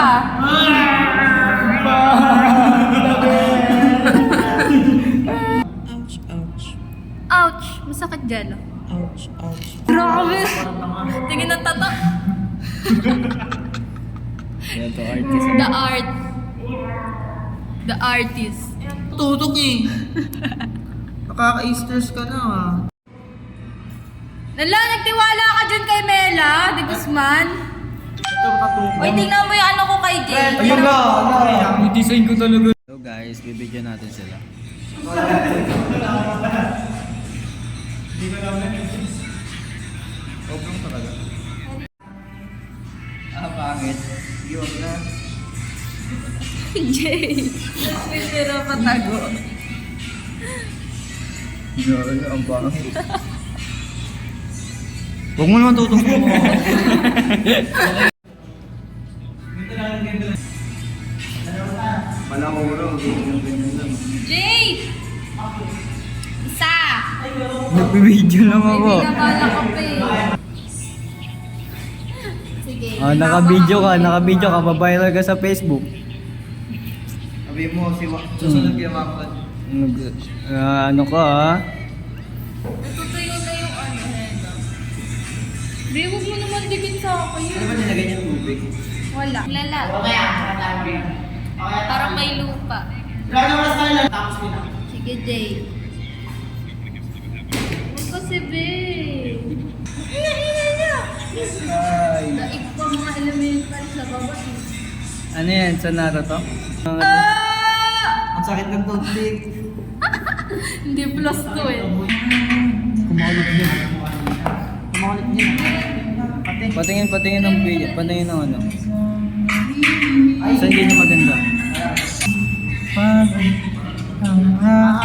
pa. Ouch, ouch. Ouch! Masakit dyan. Ouch, ouch. Grabe! Tingin ng tatak. Ito artist. The art. The artist. Tutok eh. Nakaka-stress ka na ah. Lala, nagtiwala ka dyan kay Mela, di Guzman. Uy, tingnan mo yung ano ko kay Jay. Ayun na! Yung design ko talaga. So guys, bibigyan natin sila. Sobrang talaga. Pangit. Yun na. Jay. May pero patago. Yun, ang pangit. Huwag mo naman tutupo. Malakuro, ganyan lang. Jay! Isa! Nagpibideo lang ako. May binabala ka pa eh. Sige. Naka-video ka, mabiral ka sa Facebook. Sabi mo, susunod kaya makapad. Ano ka ha? Natutuyo na yung ano. Hindi, huwag mo naman digin sa akin. Ano ba nilagay niyang tubig? Wala. Lala. Parang may lupa. Sige, Jay. Huwag kasi, babe. Ina! Ay. Daig pa mga elementary sa baba eh. Ano yan? Sa Naruto? Ang sakit ng tubig. Hindi plus 2 eh. Kumakulit din. Kumakulit din. Patingin ng video. Patingin ng ano. Saan din yung maganda?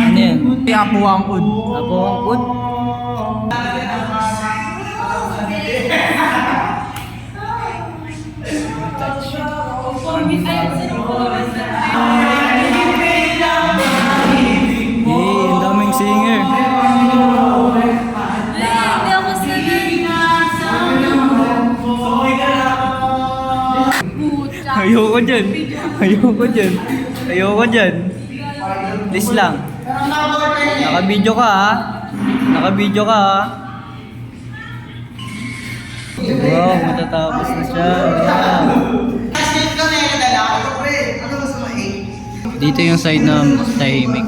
Ano yan? Apo ang ud. Apo ang food? Ang daming singer. Hindi ako Pucha. Ayoko dyan. Ayoko dyan. Please lang. Naka-video ka ha. Wow, matatapos na siya. Wow. Dito yung side na tahimik.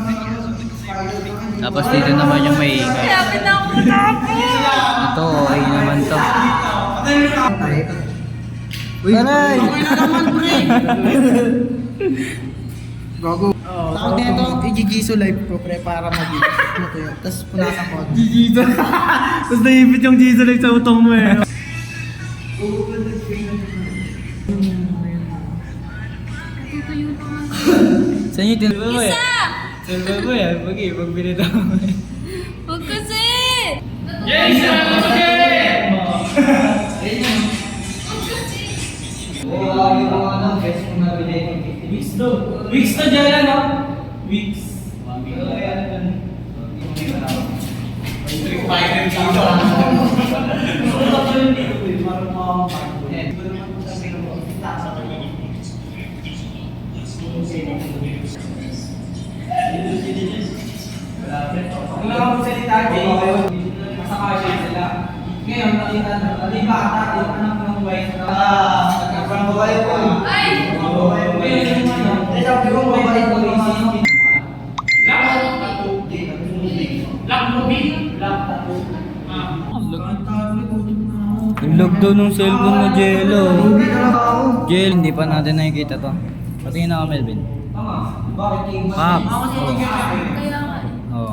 Tapos dito naman yung maingay. Sabi na ako matapos. Ito, okay naman to. Uy, Aray! okay na naman, pre. Gago. Tawag nito, i-gigiso live ko, pre, para mag-i. Tapos punasan ko. Gigito. Tapos naipit yung Jesus like sa utong mo eh. Tutuyo naman. Saan yung tinulog mo eh? Isa! Tinulog mo eh. Pag binita mo eh. Huwag kasi! Weeks na dyan ano? Weeks. Ngayon, nakita na, di ba, yung anak ng wife na, nagkabrang babae ko. Ay! Sabi ko, babae ko, isipin. Ulog daw nung cellphone mo, Jello. Jel, hindi pa natin nakikita to. Patingin na ka, Melvin. Bakit? Pap. Kaya nga. Oh.